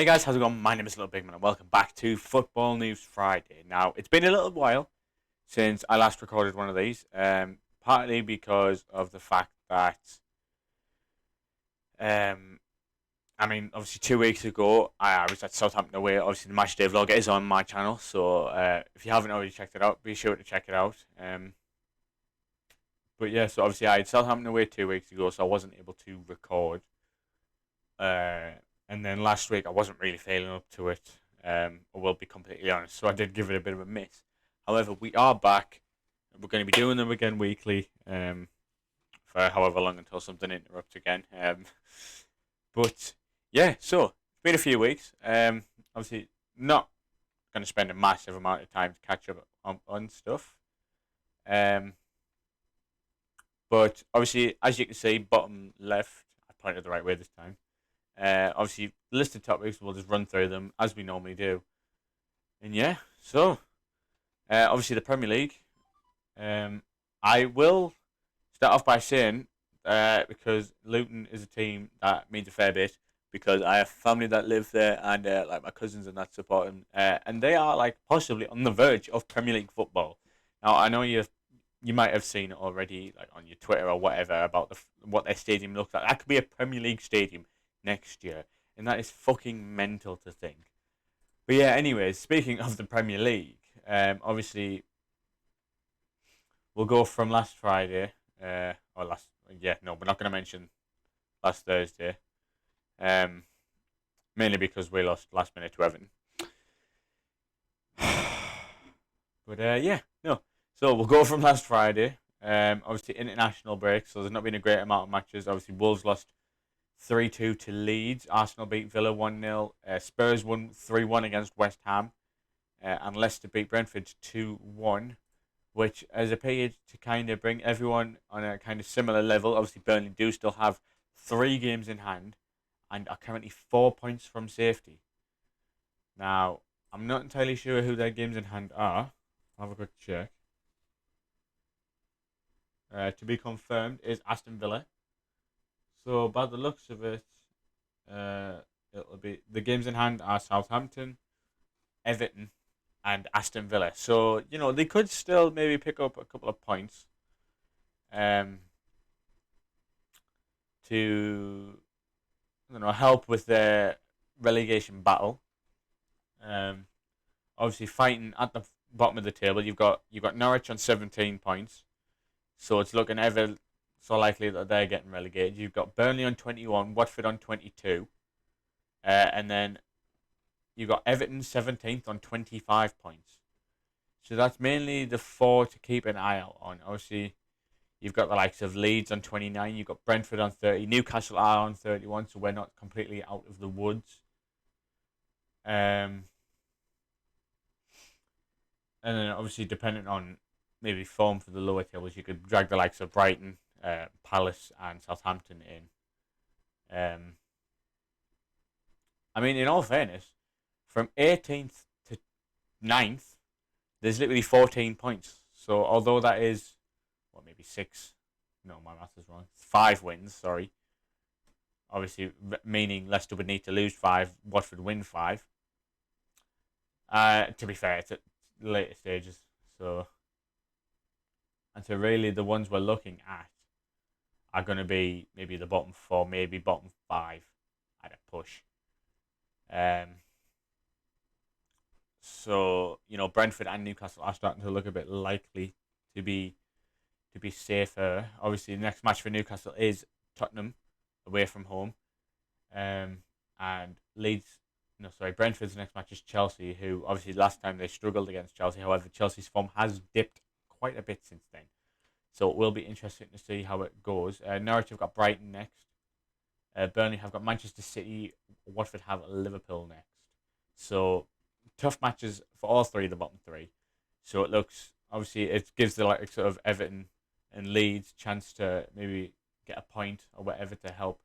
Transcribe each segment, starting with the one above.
Hey guys, how's it going? My name is Little Big Man and welcome back to Football News Friday. Now, it's been a little while since I last recorded one of these, partly because of the fact that, um, obviously 2 weeks ago I was at Southampton away. Obviously, the match day vlog is on my channel, so if you haven't already checked it out, be sure to check it out. But yeah, so obviously I had Southampton away 2 weeks ago, so I wasn't able to record. Uh, and then last week I wasn't really feeling up to it. I will be completely honest, so I did give it a bit of a miss. However, we are back. We're going to be doing them again weekly, for however long until something interrupts again. But yeah, so it's been a few weeks. Obviously not going to spend a massive amount of time to catch up on stuff. But obviously, as you can see, bottom left, I pointed the right way this time. Obviously, listed topics, we'll just run through them as we normally do. And yeah, so obviously the Premier League. I will start off by saying, because Luton is a team that means a fair bit, because I have family that live there and like my cousins and that support them, and they are like possibly on the verge of Premier League football. Now I know you might have seen it already, like on your Twitter or whatever, about what their stadium looks like. That could be a Premier League stadium next year, and that is fucking mental to think. But yeah, anyways, speaking of the Premier League, obviously we'll go from last Friday, or last, yeah, no, we're not going to mention last Thursday, um, mainly because we lost last minute to Everton. But yeah, no. So we'll go from last Friday. Obviously international break, so there's not been a great amount of matches. Obviously Wolves lost 3-2 to Leeds. Arsenal beat Villa 1-0. Spurs won 3-1 against West Ham. And Leicester beat Brentford 2-1, which has appeared to kind of bring everyone on a kind of similar level. Obviously, Burnley do still have 3 games in hand and are currently 4 points from safety. Now, I'm not entirely sure who their games in hand are. I'll have a quick check. To be confirmed is Aston Villa. So, by the looks of it, it'll be the games in hand are Southampton, Everton, and Aston Villa. So, they could still maybe pick up a couple of points um, to, I don't know, help with their relegation battle. Obviously, fighting at the bottom of the table, you've got Norwich on 17 points. So it's looking ever so likely that they're getting relegated. You've got Burnley on 21, Watford on 22. And then you've got Everton 17th on 25 points. So that's mainly the 4 to keep an eye out on. Obviously, you've got the likes of Leeds on 29. You've got Brentford on 30. Newcastle are on 31, so we're not completely out of the woods. And then obviously, depending on maybe form for the lower tables, you could drag the likes of Brighton, Palace, and Southampton in. In all fairness, from 18th to 9th, there's literally 14 points. So although that is, maybe 6, no, my math is wrong, 5 wins, sorry. Obviously, meaning Leicester would need to lose 5, Watford win 5. To be fair, it's at later stages. So really the ones we're looking at are going to be maybe the bottom 4, maybe bottom 5 at a push. So Brentford and Newcastle are starting to look a bit likely to be safer. Obviously, the next match for Newcastle is Tottenham away from home, and Brentford's next match is Chelsea, who obviously last time they struggled against Chelsea. However, Chelsea's form has dipped quite a bit since then, so it will be interesting to see how it goes. Norwich have got Brighton next. Burnley have got Manchester City. Watford have Liverpool next. So tough matches for all 3 of the bottom 3. So it gives the like sort of Everton and Leeds chance to maybe get a point or whatever to help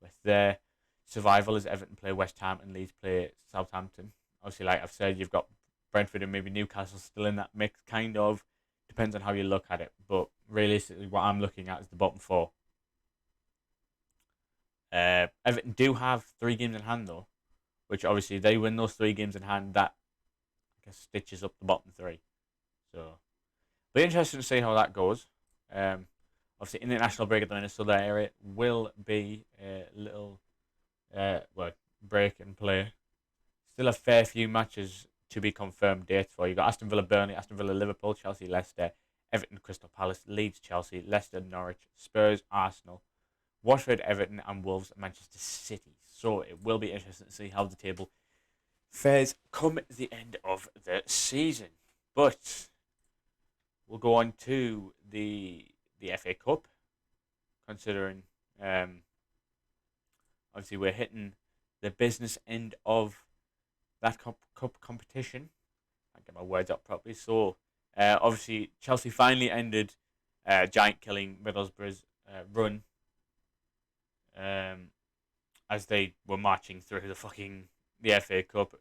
with their survival as Everton play West Ham and Leeds play Southampton. Obviously, like I've said, you've got Brentford and maybe Newcastle still in that mix, kind of. Depends on how you look at it. But realistically, what I'm looking at is the bottom 4. Everton do have 3 games in hand, though. which obviously they win those 3 games in hand. That I guess stitches up the bottom 3. So be interesting to see how that goes. Obviously, international break at the minute, so there will be a little break and play. Still a fair few matches to be confirmed dates for. You got Aston Villa, Burnley, Aston Villa, Liverpool, Chelsea, Leicester, Everton, Crystal Palace, Leeds, Chelsea, Leicester, Norwich, Spurs, Arsenal, Watford, Everton, and Wolves, Manchester City. So it will be interesting to see how the table fares come the end of the season. But we'll go on to the FA Cup, considering obviously we're hitting the business end of that cup competition. I get my words up properly. So obviously Chelsea finally ended giant killing Middlesbrough's run as they were marching through the FA Cup,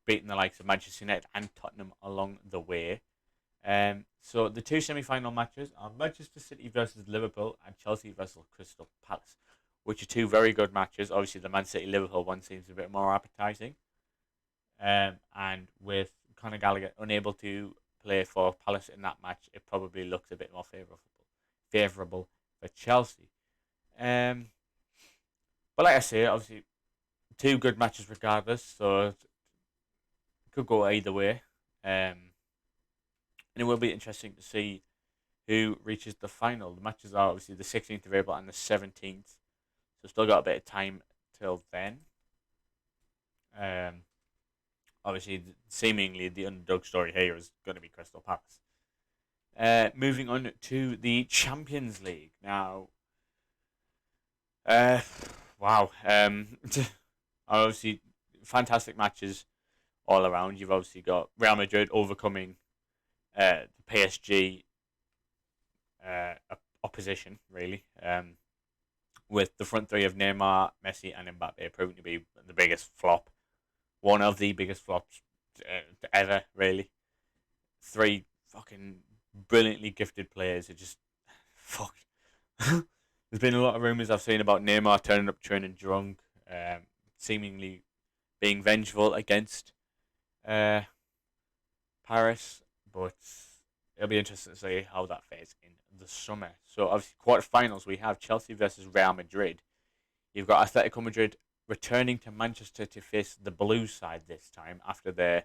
beating the likes of Manchester United and Tottenham along the way. So the 2 semi-final matches are Manchester City versus Liverpool and Chelsea versus Crystal Palace, which are 2 very good matches. Obviously, the Man City Liverpool one seems a bit more appetising. And with Conor Gallagher unable to play for Palace in that match, it probably looks a bit more favourable for Chelsea. But like I say, obviously, 2 good matches regardless, so it could go either way. And it will be interesting to see who reaches the final. The matches are obviously the 16th of April and the 17th, so still got a bit of time till then. Obviously, seemingly the underdog story here is going to be Crystal Palace. Moving on to the Champions League now. Wow. Obviously, fantastic matches all around. You've obviously got Real Madrid overcoming the PSG opposition, really, with the front 3 of Neymar, Messi, and Mbappe proving to be the biggest flop. One of the biggest flops ever, really. 3 fucking brilliantly gifted players are just fucked. There's been a lot of rumours I've seen about Neymar turning up training drunk, seemingly being vengeful against Paris, but it'll be interesting to see how that fares in the summer. So obviously quarterfinals we have Chelsea versus Real Madrid. You've got Atletico Madrid returning to Manchester to face the Blues side this time after their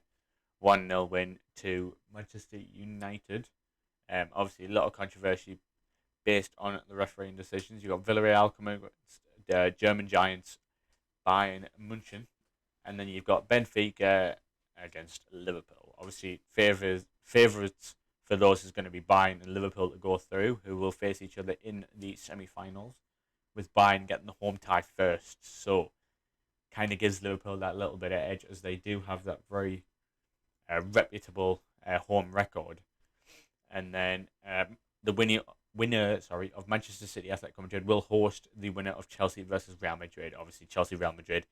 1-0 win to Manchester United. Obviously a lot of controversy based on the refereeing decisions. You've got Villarreal coming against the German giants Bayern Munchen, and then you've got Benfica against Liverpool. Obviously, favourites for those is going to be Bayern and Liverpool to go through, who will face each other in the semi-finals, with Bayern getting the home tie first. So, kind of gives Liverpool that little bit of edge, as they do have that very reputable home record. And then the winner of Manchester City Athletic Madrid will host the winner of Chelsea versus Real Madrid. Obviously, Chelsea Real Madrid.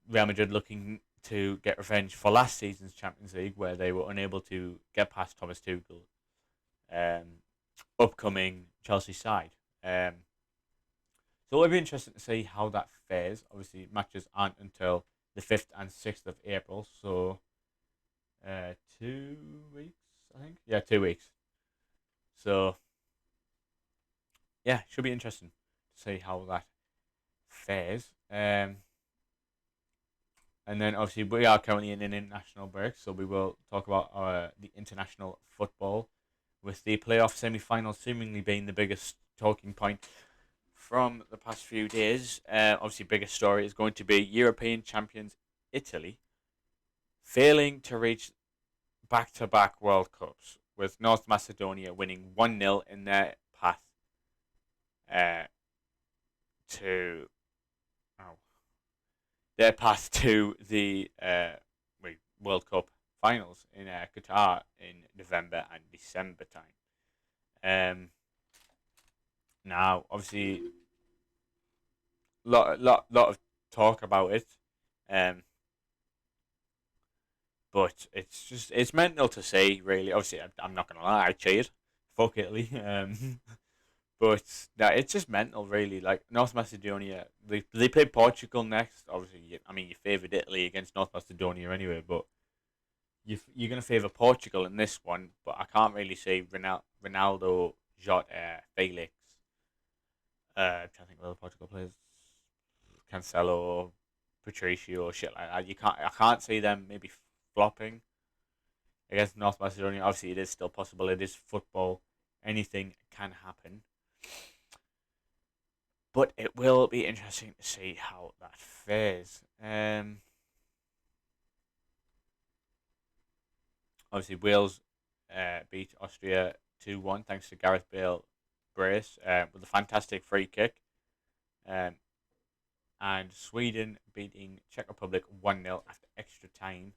Real Madrid looking to get revenge for last season's Champions League, where they were unable to get past Thomas Tuchel. Upcoming Chelsea side. So it'll be interesting to see how that fares. Obviously, matches aren't until the 5th and 6th of April, so 2 weeks, I think. Yeah, 2 weeks. So, yeah, should be interesting to see how that fares. And then, obviously, we are currently in an international break, so we will talk about the international football, with the playoff semi-final seemingly being the biggest talking point from the past few days. Obviously, biggest story is going to be European champions Italy failing to reach back-to-back World Cups, with North Macedonia winning 1-0 in their path to the World Cup finals in Qatar in November and December time. Now, obviously, lot of talk about it, but it's mental to say, really. Obviously, I'm not gonna lie, I cheered. Fuck Italy. But no, it's just mental, really. Like North Macedonia, they play Portugal next. Obviously, I mean, you favoured Italy against North Macedonia anyway, but you're going to favour Portugal in this one. But I can't really say Ronaldo, Jota, Felix. I'm trying to think of other Portugal players. Cancelo, Patricio, shit like that. I can't see them maybe flopping against North Macedonia. Obviously, it is still possible. It is football. Anything can happen. But it will be interesting to see how that fares. Obviously, Wales beat Austria 2-1 thanks to Gareth Bale brace with a fantastic free kick. Um, and Sweden beating Czech Republic 1-0 after extra time,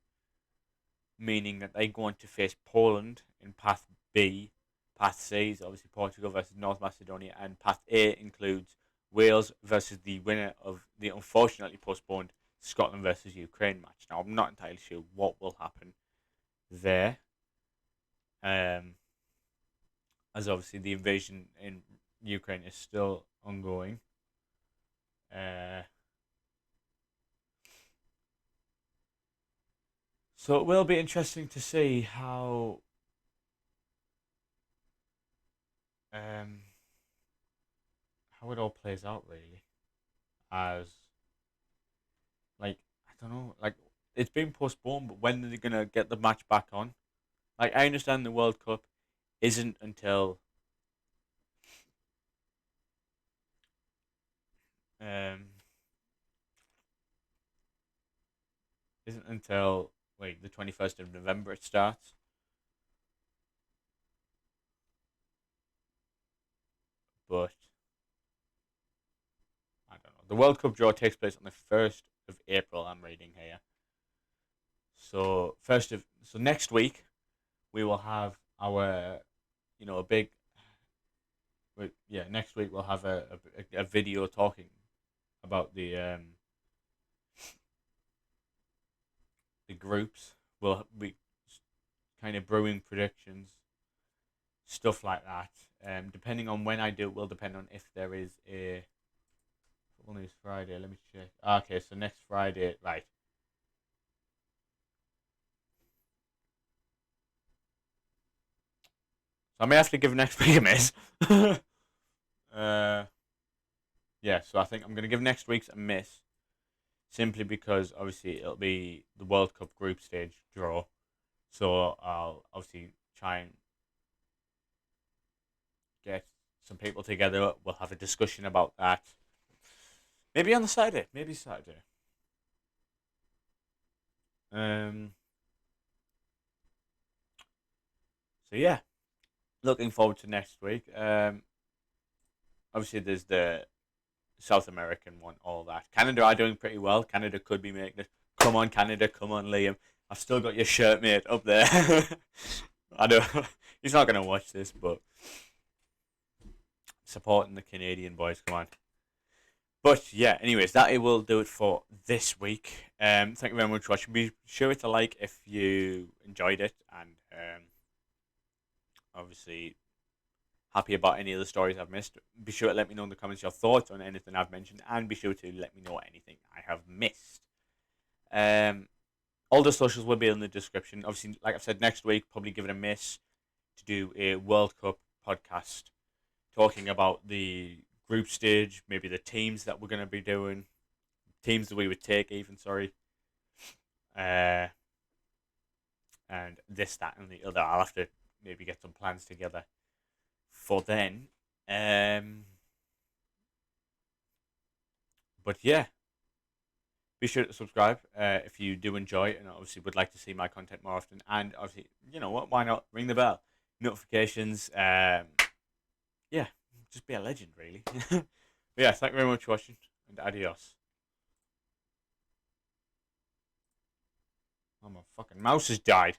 meaning that they're going to face Poland in Path B. Path C is obviously Portugal versus North Macedonia, and Path A includes Wales versus the winner of the unfortunately postponed Scotland versus Ukraine match. Now, I'm not entirely sure what will happen there, as obviously the invasion in Ukraine is still ongoing. So it will be interesting to see um, how it all plays out, really. As like I don't know, like it's been postponed, but when are they gonna get the match back on? Like I understand the World Cup isn't until um isn't until wait the 21st of November it starts, but I don't know. The World Cup draw takes place on the 1st of April. I'm reading here. So next week we will have our a big yeah, next week we'll have a video talking about the groups. We'll be kind of brewing predictions, stuff like that. Depending on when I do, it will depend on if there is a Football News Friday. Let me check. Okay, so next Friday, right? So I may have to give next week a miss. uh, yeah, so I think I'm going to give next week's a miss, simply because obviously it'll be the World Cup group stage draw. So I'll obviously try and get some people together. We'll have a discussion about that. Maybe on the Saturday. Maybe Saturday. Um. So yeah, looking forward to next week. Obviously there's the South American one, all that. Canada are doing pretty well. Canada could be making it. Come on, Canada. Come on, Liam. I've still got your shirt, mate, up there. I know he's not going to watch this, but supporting the Canadian boys. Come on. But yeah, anyways, that will do it for this week. Thank you very much for watching. Be sure to like if you enjoyed it, and obviously happy about any of the stories I've missed. Be sure to let me know in the comments your thoughts on anything I've mentioned, and be sure to let me know anything I have missed. All the socials will be in the description. Obviously, like I've said, next week probably give it a miss to do a World Cup podcast talking about the group stage, maybe the teams that we're going to be doing, teams that we would take, even sorry, and this, that, and the other. I'll have to maybe get some plans together for then. But yeah, be sure to subscribe if you do enjoy it, and obviously would like to see my content more often. And obviously, you know what? Why not ring the bell, notifications? Yeah, just be a legend, really. But yeah, thank you very much for watching, and adios. Oh, my fucking mouse has died.